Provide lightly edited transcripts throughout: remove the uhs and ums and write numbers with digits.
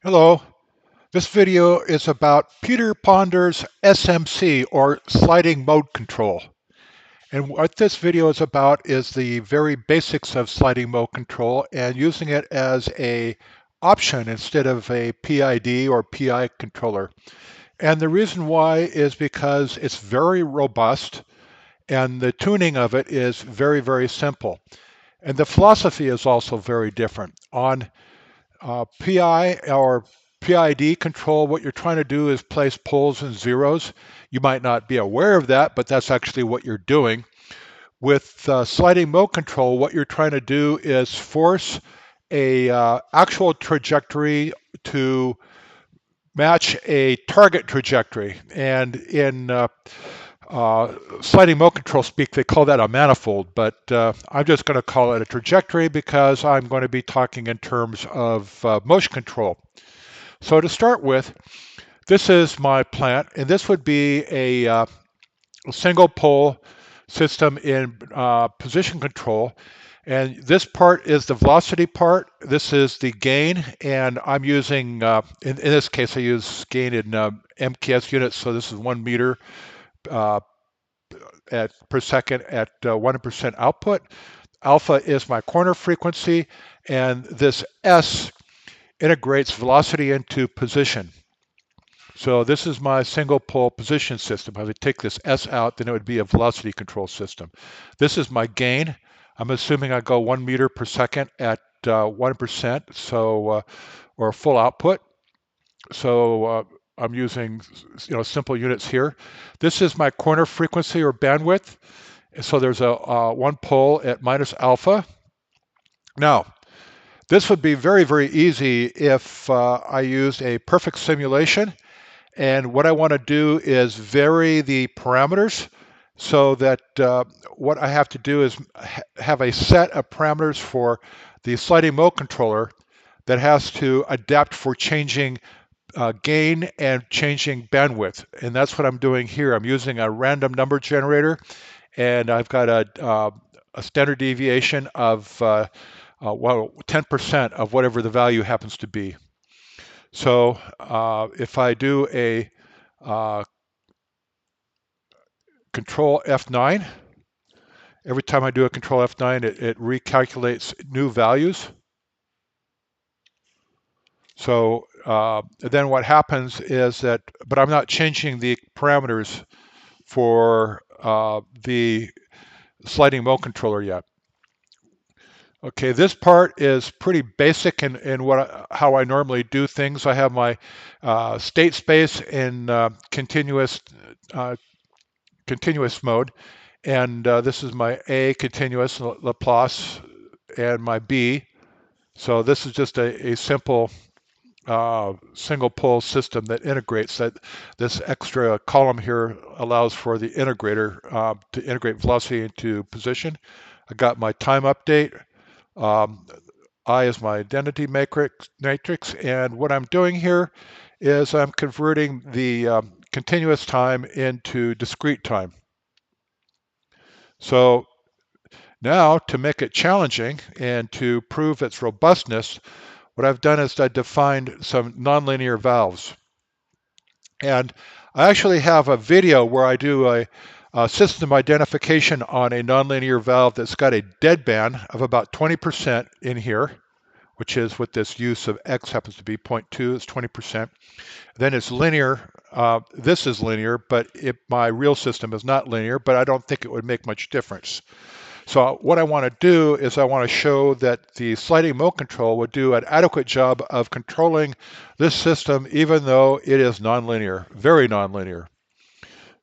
Hello, this video is about Peter Ponder's SMC or sliding mode control. And what this video is about is the very basics of sliding mode control and using it as a option instead of a PID or PI controller. And the reason why is because it's very robust and the tuning of it is very, very simple. And the philosophy is also very different. On PI or PID control, what you're trying to do is place poles and zeros. You might not be aware of that, but that's actually what you're doing. With sliding mode control, what you're trying to do is force a actual trajectory to match a target trajectory. And in sliding mode control speak, they call that a manifold, but I'm just going to call it a trajectory because I'm going to be talking in terms of motion control. So to start with, this is my plant, and this would be a single pole system in position control. And this part is the velocity part. This is the gain, and I'm using, in this case, I use gain in MKS units. So this is 1 meter uh, per second at 1% output. Alpha is my corner frequency, and this S integrates velocity into position. So this is my single pole position system. If I would take this S out, then it would be a velocity control system. This is my gain. I'm assuming I go 1 meter per second at 1%, so or full output. So I'm using simple units here. This is my corner frequency or bandwidth. So there's a one pole at minus alpha. Now, this would be very, very easy if I used a perfect simulation. And what I want to do is vary the parameters so that what I have to do is have a set of parameters for the sliding mode controller that has to adapt for changing gain and changing bandwidth. And that's what I'm doing here. I'm using a random number generator, and I've got a standard deviation of 10% of whatever the value happens to be. So if I do a control F9, every time I do a control F9, it recalculates new values. So then what happens is that, but I'm not changing the parameters for the sliding mode controller yet. Okay, this part is pretty basic in how I normally do things. I have my state space in continuous mode, and this is my A continuous Laplace and my B. So this is just a simple single pole system that integrates that. This extra column here allows for the integrator to integrate velocity into position. I got my time update. I is my identity matrix, and what I'm doing here is I'm converting the continuous time into discrete time. So now to make it challenging and to prove its robustness, what I've done is I defined some nonlinear valves. And I actually have a video where I do a system identification on a nonlinear valve that's got a deadband of about 20% in here, which is what this use of X happens to be, 0.2 is 20%. Then it's linear. This is linear, but my real system is not linear, but I don't think it would make much difference. So what I want to do is I want to show that the sliding mode control would do an adequate job of controlling this system even though it is nonlinear, very nonlinear.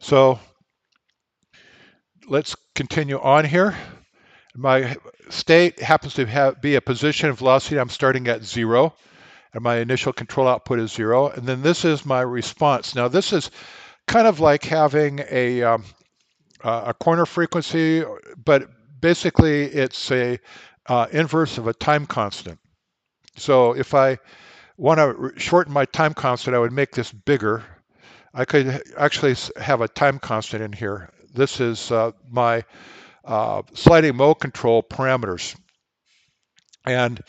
So let's continue on here. My state happens to be a position velocity. I'm starting at 0, and my initial control output is 0. And then this is my response. Now this is kind of like having a corner frequency, but basically it's a inverse of a time constant. So if I want to shorten my time constant, I would make this bigger. I could actually have a time constant in here. This is my sliding mode control parameters. And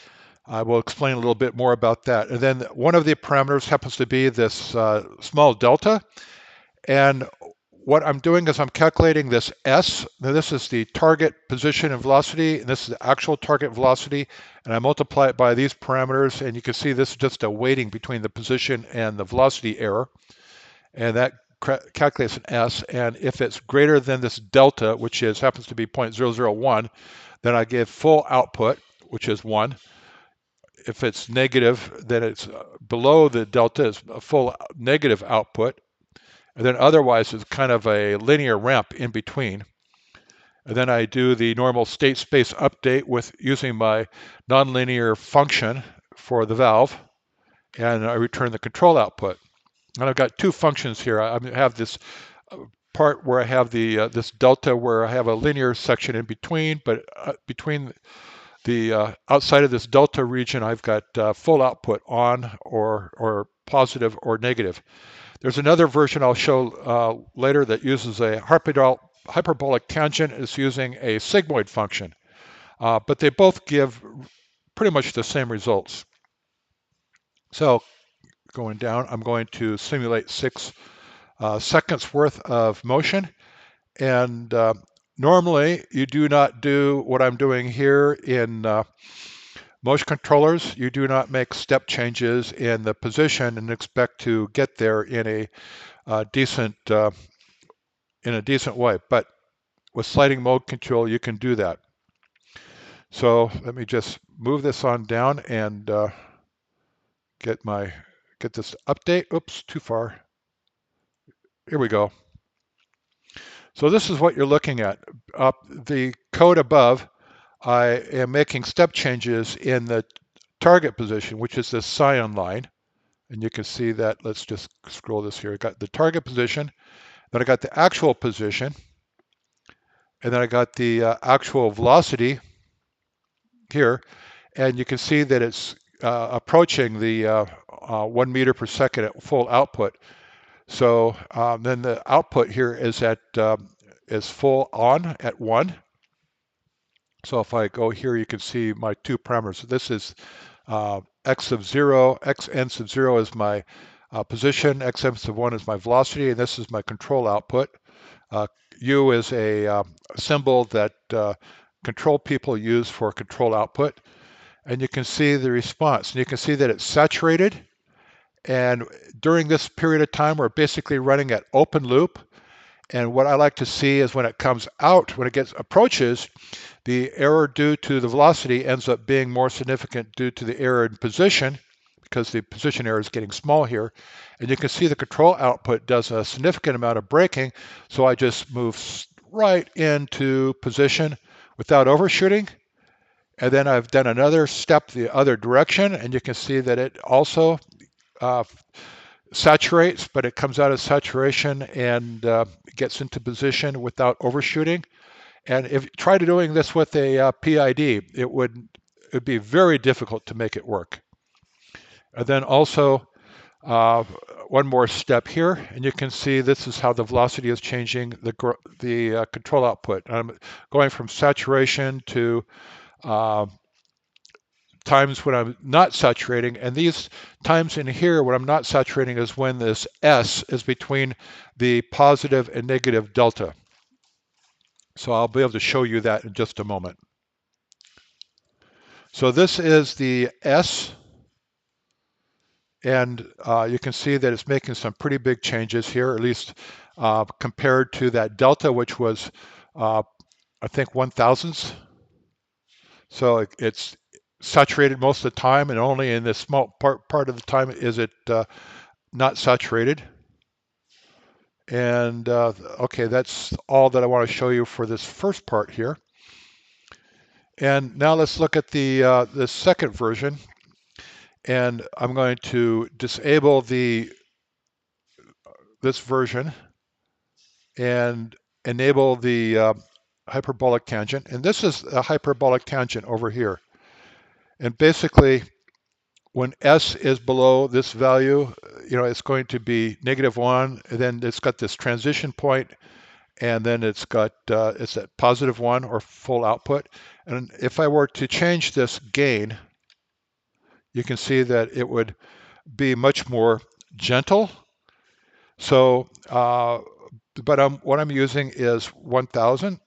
I will explain a little bit more about that. And then one of the parameters happens to be this small delta. And what I'm doing is I'm calculating this S. Now this is the target position and velocity, and this is the actual target velocity. And I multiply it by these parameters, and you can see this is just a weighting between the position and the velocity error. And that calculates an S. And if it's greater than this delta, which happens to be 0.001, then I give full output, which is 1. If it's negative, then it's below the delta is a full negative output. And then otherwise it's kind of a linear ramp in between. And then I do the normal state space update with using my nonlinear function for the valve, and I return the control output. And I've got two functions here. I have this part where I have the this delta where I have a linear section in between, but between the outside of this delta region, I've got full output on or positive or negative. There's another version I'll show later that uses a hyperbolic tangent. It's using a sigmoid function, but they both give pretty much the same results. So going down, I'm going to simulate 6 seconds worth of motion. And normally you do not do what I'm doing here in motion controllers. You do not make step changes in the position and expect to get there in a decent way. But with sliding mode control, you can do that. So let me just move this on down and get this update. Oops, too far. Here we go. So this is what you're looking at. The code above, I am making step changes in the target position, which is this cyan line. And you can see that. Let's just scroll this here. I got the target position, then I got the actual position, and then I got the actual velocity here. And you can see that it's approaching the 1 meter per second at full output. So then the output here is at is full on at 1. So if I go here, you can see my two parameters. So this is x sub 0, xn sub 0 is my position, xm sub 1 is my velocity, and this is my control output. U is a symbol that control people use for control output. And you can see the response. And you can see that it's saturated. And during this period of time, we're basically running at open loop. And what I like to see is when it comes out, when it approaches, the error due to the velocity ends up being more significant due to the error in position, because the position error is getting small here. And you can see the control output does a significant amount of braking. So I just move right into position without overshooting. And then I've done another step the other direction, and you can see that it also saturates, but it comes out of saturation and gets into position without overshooting. And if you try doing this with a PID, it would be very difficult to make it work. And then also one more step here, and you can see this is how the velocity is changing the control output. I'm going from saturation to times when I'm not saturating, and these times in here when I'm not saturating is when this S is between the positive and negative delta. So I'll be able to show you that in just a moment. So this is the S, and you can see that it's making some pretty big changes here, at least compared to that delta, which was I think 1/1000th. So it's saturated most of the time, and only in this small part of the time is it not saturated. And okay, that's all that I want to show you for this first part here. And now let's look at the second version. And I'm going to disable this version and enable the hyperbolic tangent. And this is a hyperbolic tangent over here. And basically, when S is below this value, it's going to be -1, and then it's got this transition point, and then it's got it's at +1 or full output. And if I were to change this gain, you can see that it would be much more gentle. So, but what I'm using is 1000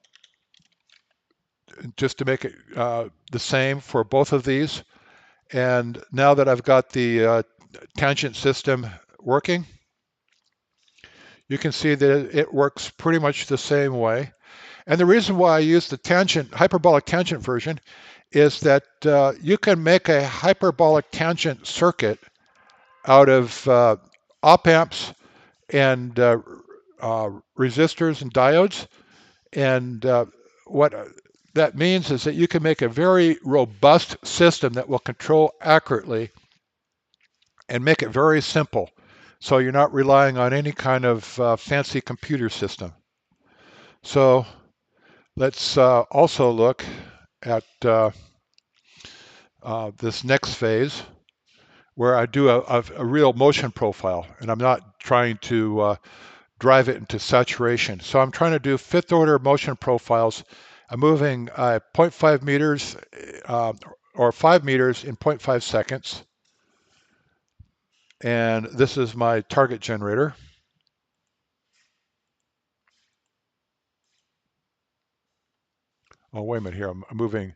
just to make it the same for both of these. And now that I've got the tangent system working, you can see that it works pretty much the same way. And the reason why I use the hyperbolic tangent version is that you can make a hyperbolic tangent circuit out of op amps and resistors and diodes. And what that means is that you can make a very robust system that will control accurately and make it very simple. So you're not relying on any kind of fancy computer system. So let's also look at this next phase where I do a real motion profile, and I'm not trying to drive it into saturation. So I'm trying to do fifth order motion profiles. I'm moving 0.5 meters or 5 meters in 0.5 seconds. And this is my target generator. Oh, wait a minute here. I'm moving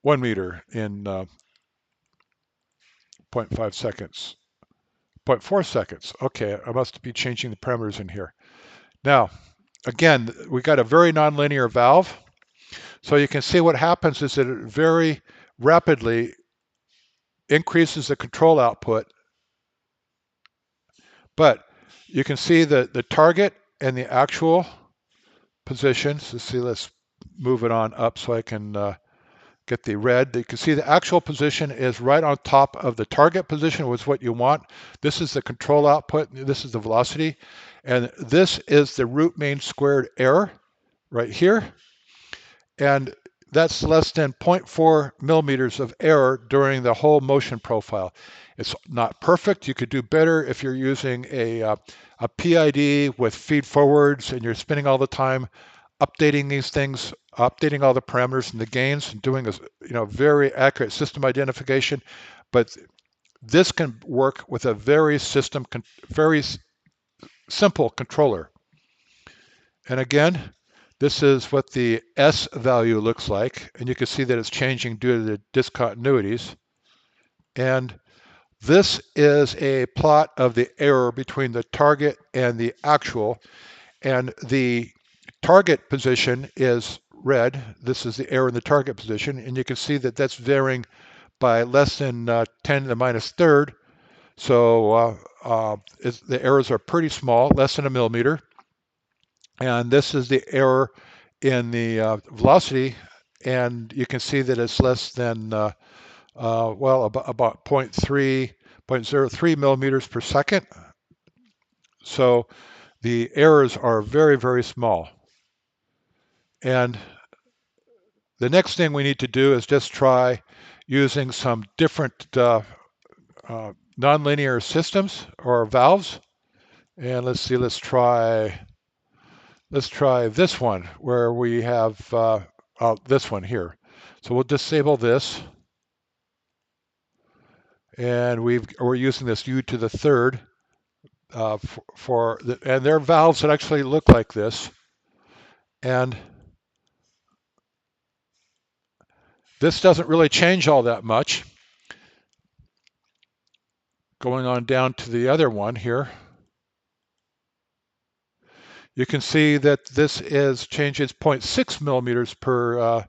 1 meter in 0.5 seconds. 0.4 seconds. Okay, I must be changing the parameters in here. Now, again, we got a very nonlinear valve. So you can see what happens is that it very rapidly increases the control output. But you can see the target and the actual positions. So see, let's move it on up so I can get the red. You can see the actual position is right on top of the target position, was what you want. This is the control output. This is the velocity. And this is the root mean squared error right here. And that's less than 0.4 millimeters of error during the whole motion profile. It's not perfect. You could do better if you're using a PID with feed forwards and you're spending all the time updating these things, updating all the parameters and the gains, and doing a very accurate system identification. But this can work with a very simple controller. And again, this is what the S value looks like, and you can see that it's changing due to the discontinuities. And this is a plot of the error between the target and the actual, and the target position is red. This is the error in the target position, and you can see that that's varying by less than 10 to the minus third. So the errors are pretty small, less than a millimeter. And this is the error in the velocity, and you can see that it's less than, well, about 0.03 millimeters per second. So the errors are very, very small. And the next thing we need to do is just try using some different nonlinear systems or valves. And let's see, let's try this one where we have this one here. So we'll disable this, and we're using this u to the third and there are valves that actually look like this, and this doesn't really change all that much. Going on down to the other one here, you can see that this changes 0.6 millimeters per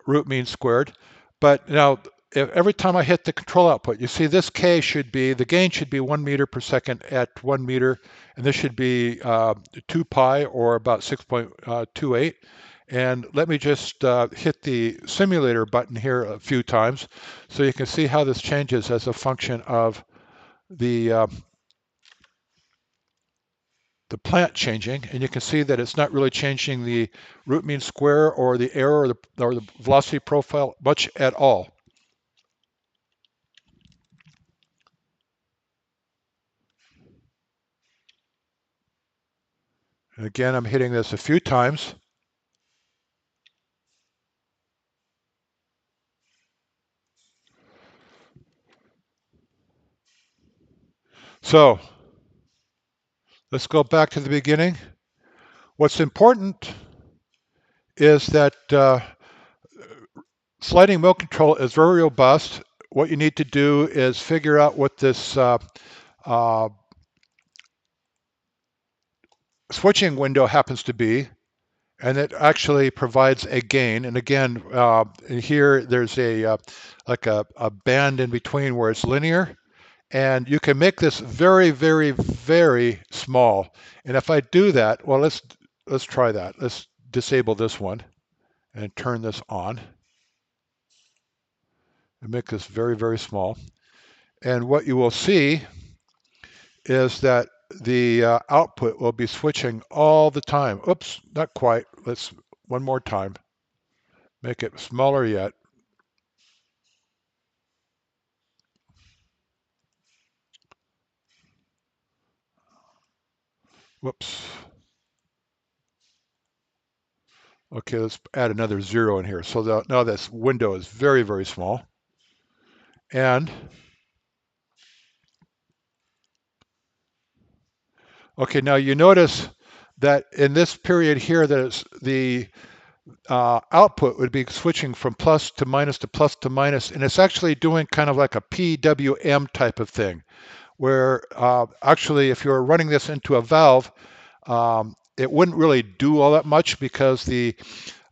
root mean squared. But now, every time I hit the control output, you see this K the gain should be 1 meter per second at 1 meter, and this should be 2 pi or about 6.28. And let me just hit the simulator button here a few times so you can see how this changes as a function of the plant changing, and you can see that it's not really changing the root mean square or the error or the velocity profile much at all. And again, I'm hitting this a few times. So let's go back to the beginning. What's important is that sliding mode control is very robust. What you need to do is figure out what this uh, switching window happens to be, and it actually provides a gain. And again, here there's like a band in between where it's linear, and you can make this very, very, very small. And if I do that, well, let's try that. Let's disable this one and turn this on and make this very, very small. And what you will see is that the output will be switching all the time. Oops, not quite. Let's one more time. Make it smaller yet. Whoops. Okay, let's add another 0 in here. So now this window is very, very small. And okay, now you notice that in this period here, that the output would be switching from plus to minus, and it's actually doing kind of like a PWM type of thing, where actually if you're running this into a valve, it wouldn't really do all that much because the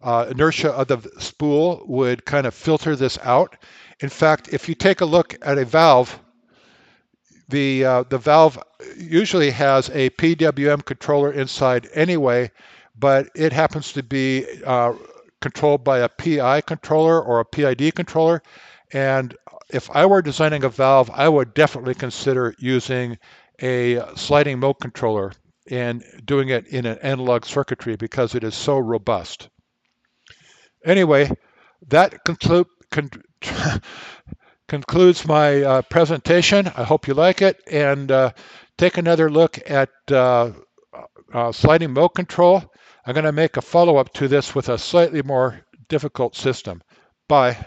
inertia of the spool would kind of filter this out. In fact, if you take a look at a valve, the valve usually has a PWM controller inside anyway, but it happens to be controlled by a PI controller or a PID controller. And if I were designing a valve, I would definitely consider using a sliding mode controller and doing it in an analog circuitry because it is so robust. Anyway, that concludes my presentation. I hope you like it, and take another look at sliding mode control. I'm going to make a follow-up to this with a slightly more difficult system. Bye.